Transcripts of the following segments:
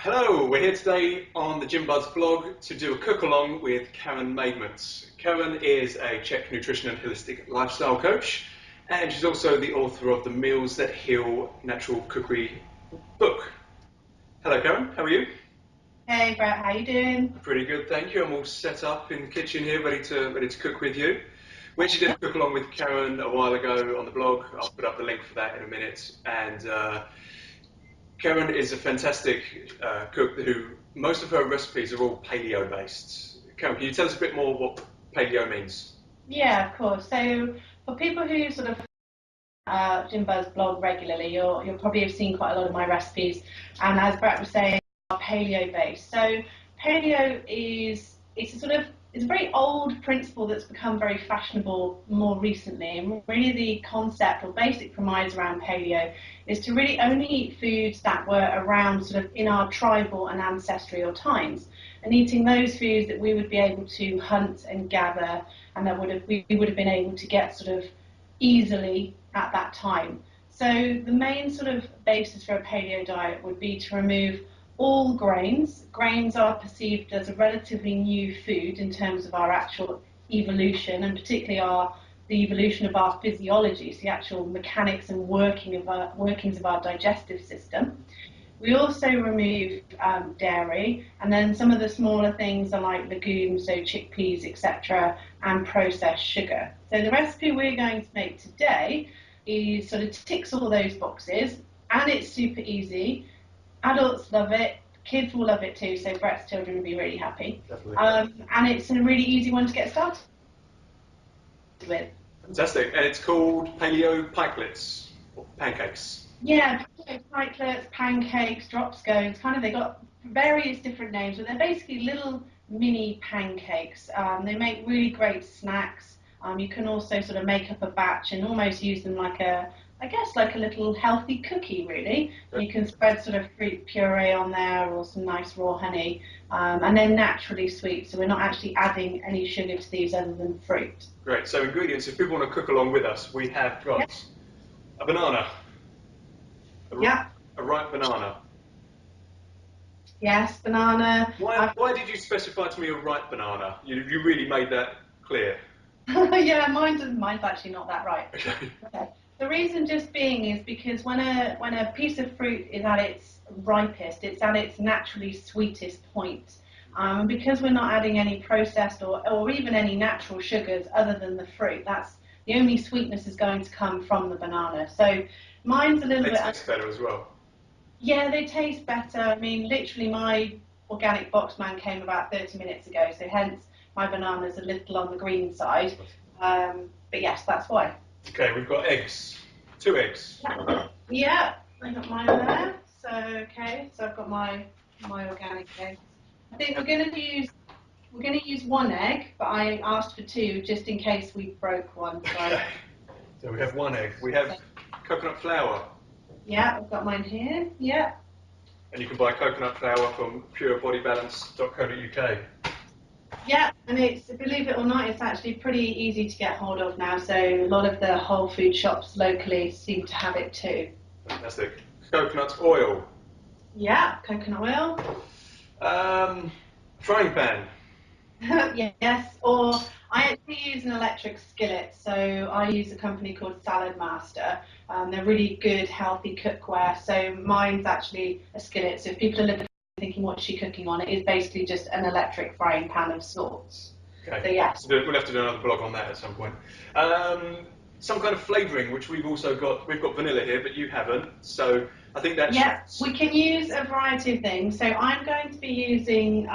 Hello, we're here today on the Gym Buzz blog to do a cook along with Karen Maidment. Karen is a Czech nutrition and holistic lifestyle coach, and she's also the author of the Meals That Heal Natural Cookery book. Hello Karen, how are you? Hey Brett, how you doing? Pretty good, thank you. I'm all set up in the kitchen here, ready to cook with you. We actually did a cook along with Karen a while ago on the blog. I'll put up the link for that in a minute. And Karen is a fantastic cook who most of her recipes are all paleo based. Karen, can you tell us a bit more what paleo means? Yeah, of course. So for people who sort of Gym Buzz blog regularly, you'll probably have seen quite a lot of my recipes. And as Brett was saying, are paleo based. So paleo it's a very old principle that's become very fashionable more recently. And really the concept or basic premise around paleo is to really only eat foods that were around sort of in our tribal and ancestral times, and eating those foods that we would be able to hunt and gather, and that we would have been able to get sort of easily at that time. So the main sort of basis for a paleo diet would be to remove all grains. Grains are perceived as a relatively new food in terms of our actual evolution, and particularly the evolution of our physiology, so the actual mechanics and workings of our digestive system. We also remove dairy, and then some of the smaller things are like legumes, so chickpeas, etc., and processed sugar. So the recipe we're going to make today is sort of ticks all those boxes, and it's super easy. Adults love it, kids will love it too, so Brett's children will be really happy. And it's a really easy one to get started with. Fantastic, and it's called paleo pikelets, or pancakes. Yeah, pikelets, pancakes, drop scones, they got various different names, but they're basically little mini pancakes. They make really great snacks. You can also sort of make up a batch and almost use them like like a little healthy cookie, really. You can spread sort of fruit puree on there or some nice raw honey, and they're naturally sweet, so we're not actually adding any sugar to these other than fruit. Great, so ingredients, if people want to cook along with us, we have got a banana, a ripe banana. Yes, banana. Why did you specify to me a ripe banana? You really made that clear. Yeah, mine's actually not that ripe. Okay. The reason just being is because when a piece of fruit is at its ripest, it's at its naturally sweetest point. And because we're not adding any processed or even any natural sugars other than the fruit, that's the only sweetness is going to come from the banana. So mine's a little bit. They taste better as well. Yeah, they taste better. I mean, literally, my organic box man came about 30 minutes ago, so hence my banana's a little on the green side. But yes, that's why. Okay, we've got eggs. 2 eggs. Yeah, I got mine there. So okay, so I've got my organic eggs. I think we're gonna use 1 egg, but I asked for 2 just in case we broke one. So, okay. So we have 1 egg. We have coconut flour. Yeah, I've got mine here. Yeah. And you can buy coconut flour from purebodybalance.co.uk. Yeah, and believe it or not, it's actually pretty easy to get hold of now. So a lot of the whole food shops locally seem to have it too. Fantastic. Coconut oil. Yeah, coconut oil. Frying pan. Yes, or I actually use an electric skillet. So I use a company called Salad Master. They're really good, healthy cookware. So mine's actually a skillet. So if people are thinking what's she cooking on, it is basically just an electric frying pan of sorts. Okay. So yes. We'll have to do another blog on that at some point. Some kind of flavouring, which we've also got. We've got vanilla here, but you haven't. So I think that's... Yeah, we can use a variety of things. So I'm going to be using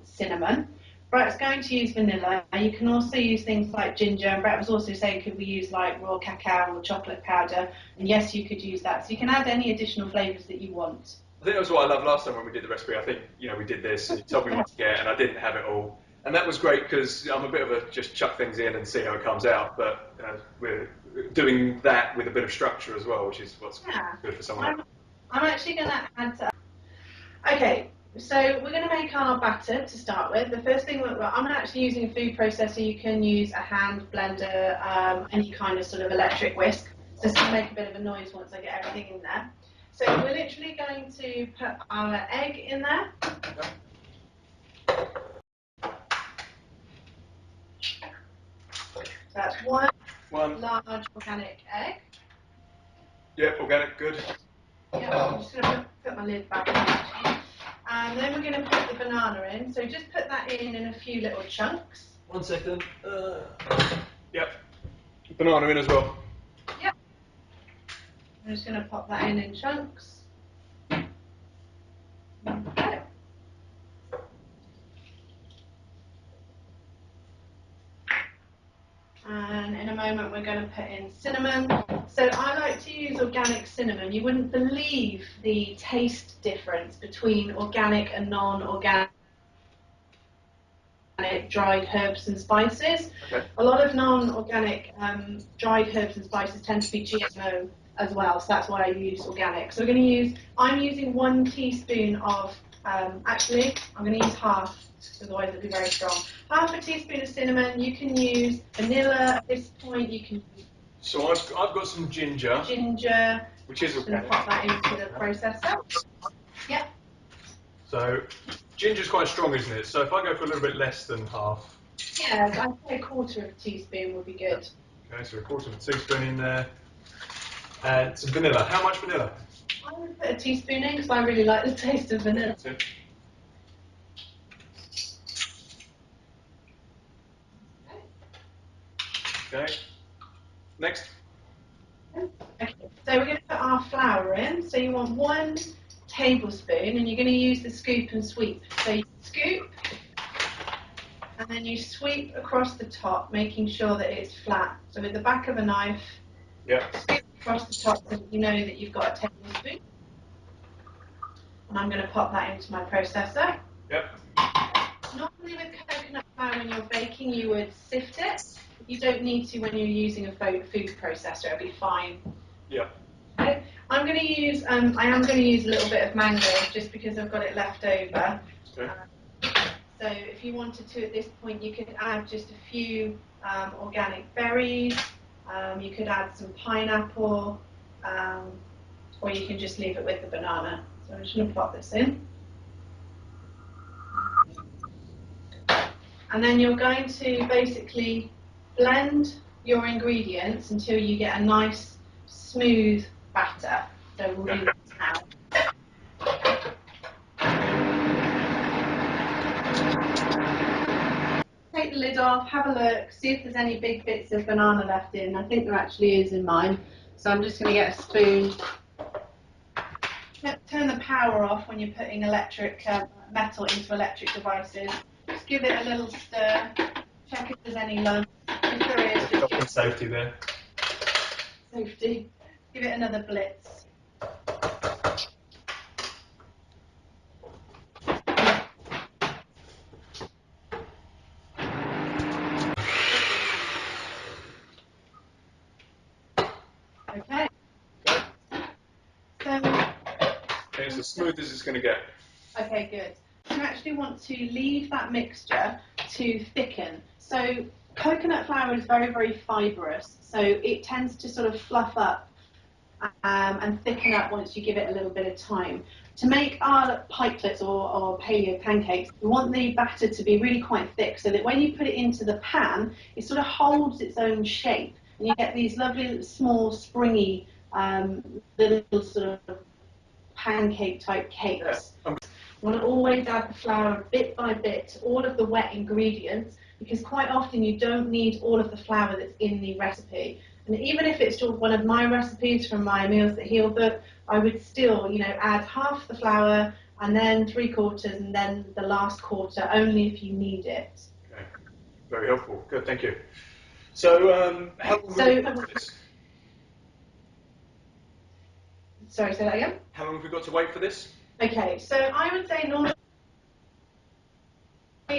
cinnamon. Brett's going to use vanilla. You can also use things like ginger. And Brett was also saying, could we use like raw cacao or chocolate powder? And yes, you could use that. So you can add any additional flavours that you want. I think that was what I loved last time when we did the recipe. I think, we did this and you told me what to get and I didn't have it all. And that was great because I'm a bit of a just chuck things in and see how it comes out. But we're doing that with a bit of structure as well, which is what's good for someone else. I'm actually going to add... Okay, so we're going to make our batter to start with. The first thing, I'm actually using a food processor. You can use a hand blender, any kind of sort of electric whisk. So it's going to make a bit of a noise once I get everything in there. So we're literally going to put our egg in there. So that's one large organic egg. Yep, organic, good. Yep, I'm just going to put my lid back on. And then we're going to put the banana in. So just put that in a few little chunks. 1 second. Yep. Banana in as well. Yep. I'm just going to pop that in chunks. Okay. And in a moment we're going to put in cinnamon. So I like to use organic cinnamon. You wouldn't believe the taste difference between organic and non-organic dried herbs and spices. Okay. A lot of non-organic dried herbs and spices tend to be GMO as well, so that's why I use organic. So I'm using 1 teaspoon of, actually I'm going to use half, otherwise it'll be very strong. Half a teaspoon of cinnamon. You can use vanilla at this point. You can use. So I've got some ginger. Ginger. Which is organic. Pop that into the processor. Yep. So ginger's quite strong, isn't it? So if I go for a little bit less than half. Yeah, I'd say 1/4 of a teaspoon would be good. Okay, so 1/4 of a teaspoon in there. And some vanilla. How much vanilla? I would put a teaspoon in because I really like the taste of vanilla. Okay. Next. Okay, so we're going to put our flour in. So you want 1 tablespoon, and you're going to use the scoop and sweep. So you scoop, and then you sweep across the top, making sure that it's flat. So with the back of a knife, scoop across the top so that you know that you've got a tablespoon. And I'm going to pop that into my processor. Yep. Normally with coconut flour when you're baking, you would sift it. You don't need to when you're using a food processor, it'll be fine. Yeah. Okay. I am going to use a little bit of mango just because I've got it left over. Okay. So if you wanted to at this point, you could add just a few organic berries. You could add some pineapple, or you can just leave it with the banana. So I'm just going to pop this in. And then you're going to basically blend your ingredients until you get a nice smooth batter. So we'll do this now. Take the lid off, have a look, see if there's any big bits of banana left in. I think there actually is in mine. So I'm just going to get a spoon. Turn the power off when you're putting metal into electric devices. Just give it a little stir. Check if there's any lumps. If there is, just give safety there. Safety. Give it another blitz. Okay. Okay, it's as smooth as it's going to get. Okay, good. You actually want to leave that mixture to thicken. So coconut flour is very, very fibrous, so it tends to sort of fluff up and thicken up once you give it a little bit of time. To make our pikelets or paleo pancakes, we want the batter to be really quite thick so that when you put it into the pan, it sort of holds its own shape and you get these lovely small springy little sort of pancake type cakes. Yeah. You want to always add the flour bit by bit to all of the wet ingredients because quite often you don't need all of the flour that's in the recipe. And even if it's just one of my recipes from my Meals That Heal book, I would still, add half the flour and then 3/4 and then the last quarter only if you need it. Okay. Very helpful. Good, thank you. So, how long have we got to wait for this? Sorry, say that again? How long have we got to wait for this? Okay, so I would say normally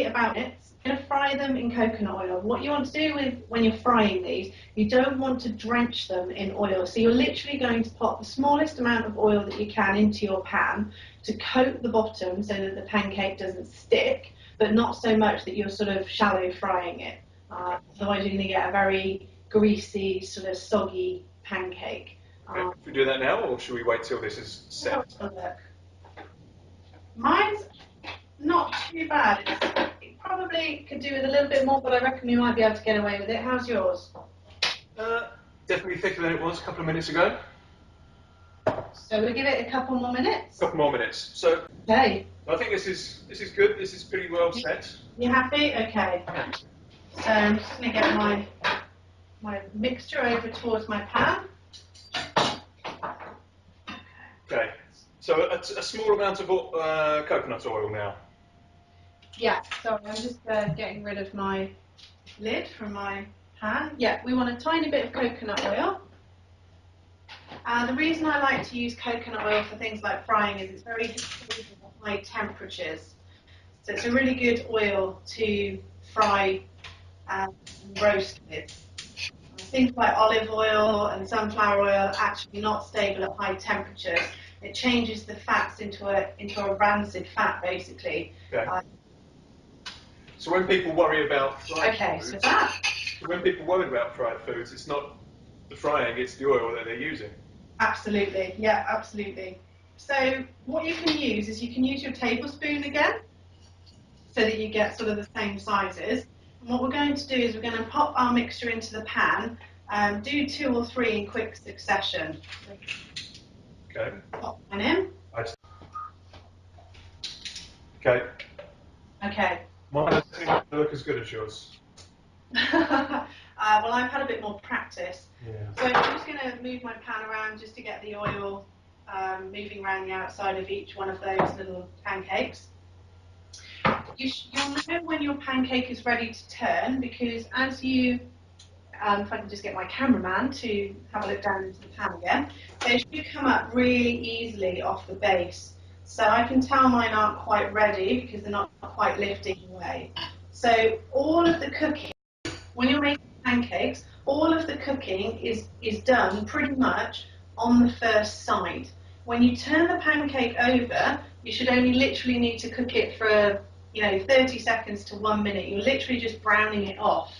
about minutes. You're going to fry them in coconut oil. What you want to do when you're frying these, you don't want to drench them in oil. So you're literally going to pop the smallest amount of oil that you can into your pan to coat the bottom so that the pancake doesn't stick, but not so much that you're sort of shallow frying it. Otherwise you're going to get a very greasy, sort of soggy pancake. Okay. Should we do that now, or should we wait till this is set? Mine's not too bad. It probably could do with a little bit more, but I reckon you might be able to get away with it. How's yours? Definitely thicker than it was a couple of minutes ago. So we'll give it a couple more minutes. A couple more minutes. So okay. I think this is good. This is pretty well set. You happy? Okay. So I'm just going to get my mixture over towards my pan. Okay. So a small amount of coconut oil now. Yeah. So I'm just getting rid of my lid from my pan. Yeah, we want a tiny bit of coconut oil. The reason I like to use coconut oil for things like frying is it's very stable at high temperatures. So it's a really good oil to fry and roast with. Things like olive oil and sunflower oil are actually not stable at high temperatures. It changes the fats into a rancid fat, basically. Okay. So when people worry about fried foods, when people worry about fried foods, it's not the frying, it's the oil that they're using. Absolutely, yeah, absolutely. So what you can use is you can use your tablespoon again, so that you get sort of the same sizes. And what we're going to do is we're going to pop our mixture into the pan, do 2 or 3 in quick succession. Okay. Pop one in. Okay. Okay. Mine doesn't look as good as yours. Well, I've had a bit more practice. Yeah. So I'm just going to move my pan around just to get the oil moving around the outside of each one of those little pancakes. You'll know when your pancake is ready to turn, because as you, if I can just get my cameraman to have a look down into the pan again, they should come up really easily off the base. So I can tell mine aren't quite ready because they're not quite lifting away. So all of the cooking, when you're making pancakes, all of the cooking is done pretty much on the first side. When you turn the pancake over, you should only literally need to cook it for 30 seconds to 1 minute. You're literally just browning it off.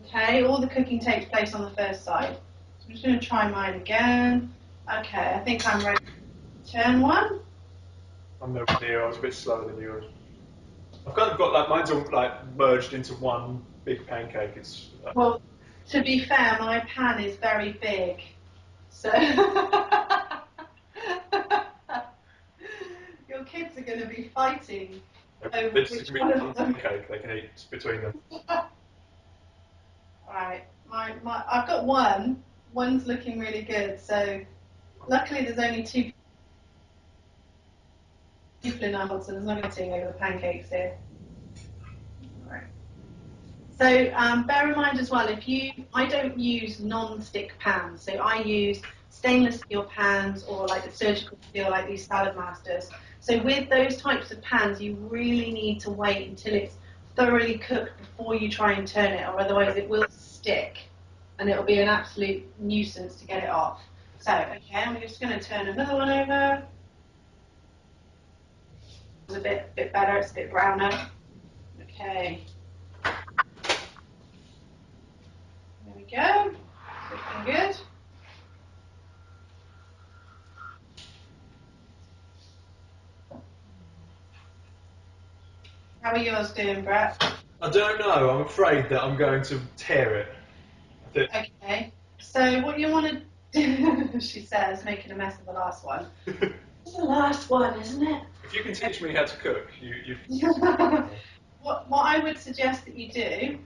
Okay, all the cooking takes place on the first side. So I'm just going to try mine again. Okay, I think I'm ready to turn one. I'm nowhere near, I was a bit slower than yours. I've kind of got like, mine's all like merged into one big pancake. It's well, to be fair, my pan is very big. So your kids are going to be fighting over which one of them. Pancake they can eat between them. Right, I've got one. One's looking really good. So luckily, there's only 2 people in our house, so there's no getting over the pancakes here. Right. So bear in mind as well, I don't use non-stick pans, so I use stainless steel pans or like the surgical steel, like these Salad Masters. So with those types of pans, you really need to wait until it's thoroughly cooked before you try and turn it, or otherwise it will stick and it'll be an absolute nuisance to get it off. So, okay, I'm just going to turn another one over. It's a bit better, it's a bit browner. Okay. There we go. Looking good. How are yours doing, Brett? I don't know. I'm afraid that I'm going to tear it. Okay. So what you want to do, she says, making a mess of the last one. It's the last one, isn't it? If you can teach me how to cook, you. What I would suggest that you do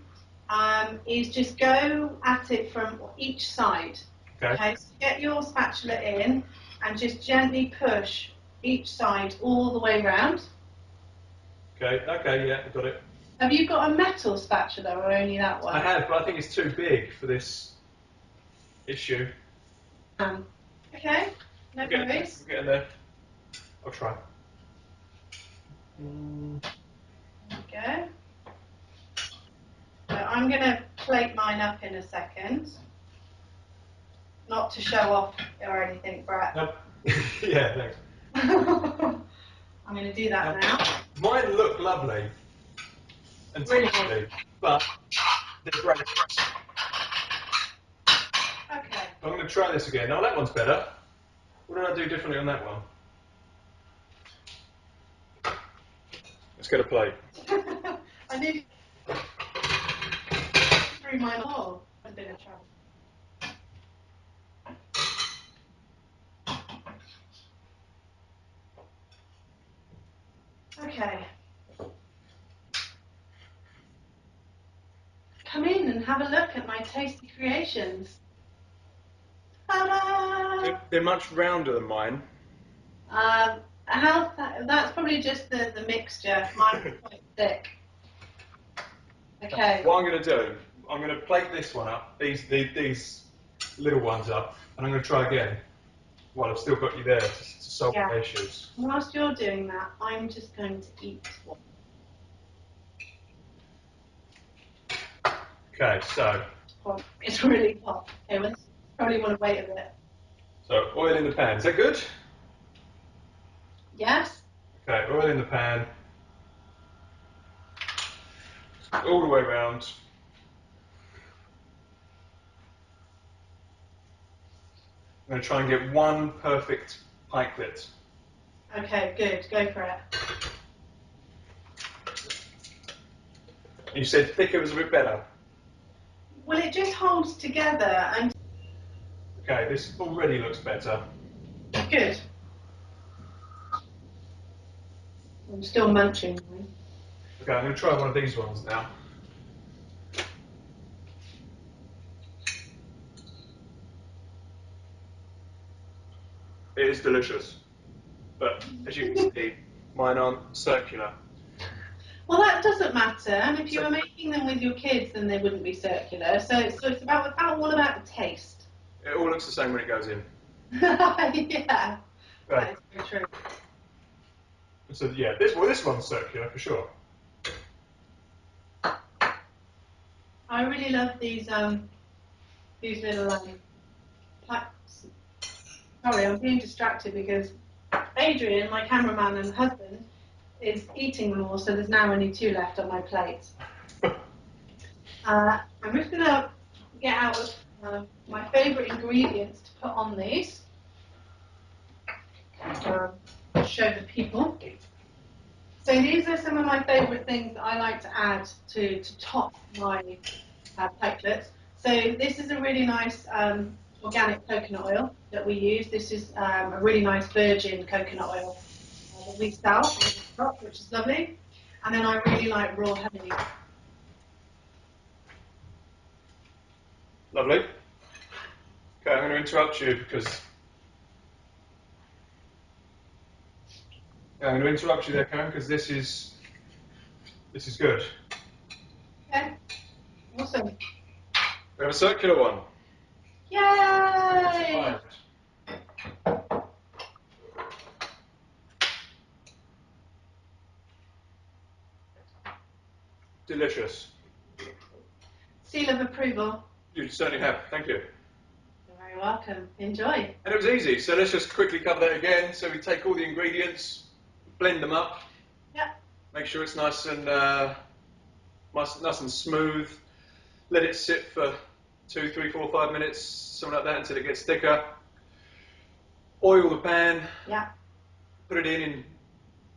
is just go at it from each side. Okay. So get your spatula in and just gently push each side all the way round. Okay, yeah, I got it. Have you got a metal spatula or only that one? I have, but I think it's too big for this issue. Okay, no worries. I'm getting there. I'll try. There we go. So I'm going to plate mine up in a second. Not to show off or anything, Brett. Nope. Yeah, thanks. I'm going to do that now. Mine look lovely and tasty, but they're great. Okay. I'm going to try this again. Now that one's better. What did I do differently on that one? Let's get a plate. I need through my hole. A bit of trouble. Okay. Come in and have a look at my tasty creations. Ta-da! They're much rounder than mine. That's probably just the mixture. Mine's quite thick. Okay. What I'm going to do, I'm going to plate this one up, these little ones up, and I'm going to try again while I've still got you there to solve the issues. Whilst you're doing that, I'm just going to eat one. Okay, so. Oh, it's really hot. Okay, well, probably want to wait a bit. So, oil in the pan. Is that good? Yes? Okay, oil in the pan. All the way around. I'm going to try and get one perfect pikelet. Okay, good. Go for it. You said thicker was a bit better. Well, it just holds together and... Okay, this already looks better. Good. I'm still munching. Okay, I'm going to try one of these ones now. It is delicious, but as you can see, mine aren't circular. Well, that doesn't matter. And if you were making them with your kids, then they wouldn't be circular. So it's all about the taste. It all looks the same when it goes in. Yeah, Right. that's very true. So yeah, this one's circular for sure. I really love these little plaques. Sorry, I'm being distracted because Adrian, my cameraman and husband, is eating them all, so there's now only 2 left on my plate. I'm just going to get out my favourite ingredients to put on these. Show the people. So these are some of my favourite things that I like to add to top my pikelets. So this is a really nice organic coconut oil that we use. This is a really nice virgin coconut oil that we sell, which is lovely. And then I really like raw honey. Lovely. Okay, I'm going to interrupt you because there, Karen, because this is good. Okay, awesome. We have a circular one. Yay! Delicious. Seal of approval. You certainly have. Thank you. You're very welcome. Enjoy. And it was easy. So let's just quickly cover that again. So we take all the ingredients, blend them up. Yeah. Make sure it's nice and smooth. Let it sit for 2, 3, 4, 5 minutes, something like that, until it gets thicker. Oil the pan. Yeah. Put it in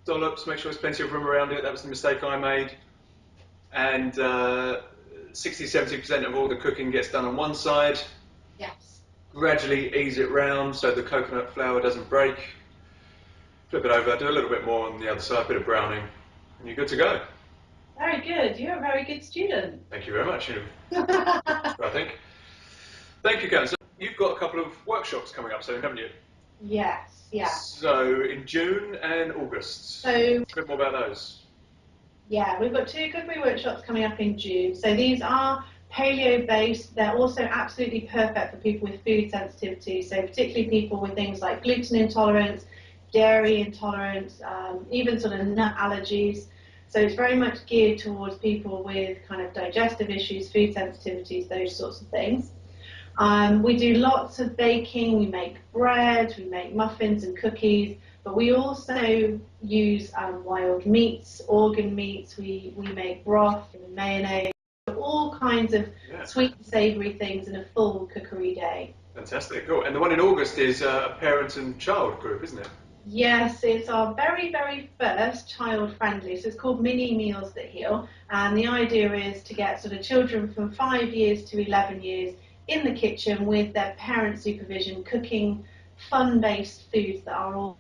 dollops. Make sure there's plenty of room around it. That was the mistake I made. And 60–70% of all the cooking gets done on one side. Yes. Gradually ease it round so the coconut flour doesn't break. Flip it over, do a little bit more on the other side, a bit of browning, and you're good to go. Very good. You're a very good student. Thank you very much. I think. Thank you, Karen. So you've got a couple of workshops coming up soon, haven't you? Yes. Yeah. So in June and August. So a bit more about those. yeah, we've got 2 cookery workshops coming up in June. So these are paleo based. They're also absolutely perfect for people with food sensitivity. So particularly people with things like gluten intolerance, dairy intolerance, even sort of nut allergies. So it's very much geared towards people with kind of digestive issues, food sensitivities, those sorts of things. We do lots of baking. We make bread, we make muffins and cookies. But we also use wild meats, organ meats. We make broth and mayonnaise, all kinds of sweet and savoury things in a full cookery day. Fantastic, cool. And the one in August is a parent and child group, isn't it? Yes, it's our very, very first child friendly. So it's called Mini Meals That Heal. And the idea is to get sort of children from 5 years to 11 years in the kitchen with their parent supervision, cooking fun-based foods that are all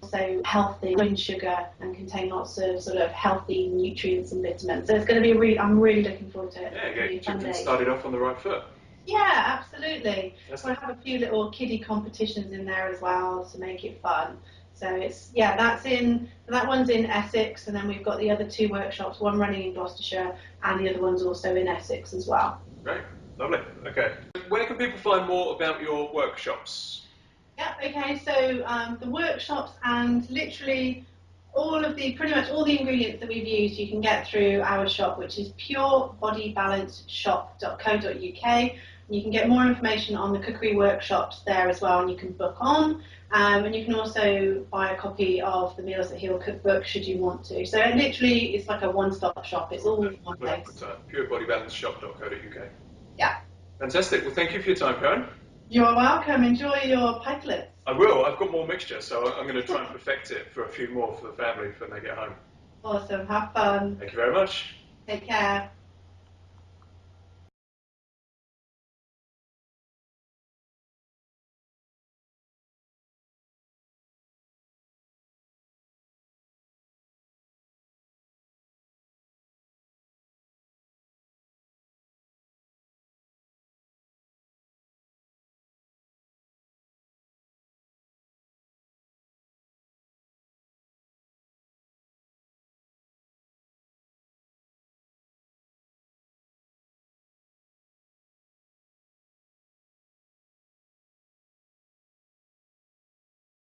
also healthy, low in sugar, and contain lots of sort of healthy nutrients and vitamins. So it's going to be I'm really looking forward to it. Yeah, It's going to be get a fun children day. started off on the right foot. Yeah, absolutely. We'll Fantastic. have a few little kiddie competitions in there as well to make it fun. So it's yeah, that one's in Essex, and then we've got the other two workshops, one running in Gloucestershire, and the other one's also in Essex as well. Great, lovely. Okay. Where can people find more about your workshops? Yeah, okay, so the workshops and literally pretty much all the ingredients that we've used you can get through our shop, which is purebodybalanceshop.co.uk. You can get more information on the cookery workshops there as well, and you can book on. And you can also buy a copy of the Meals That Heal cookbook should you want to. So literally, it's like a one-stop shop. It's all in one place. Purebodybalanceshop.co.uk. Yeah. Fantastic. Well, thank you for your time, Karen. You're welcome. Enjoy your pikelets. I will. I've got more mixture, so I'm going to try and perfect it for a few more for the family when they get home. Awesome. Have fun. Thank you very much. Take care.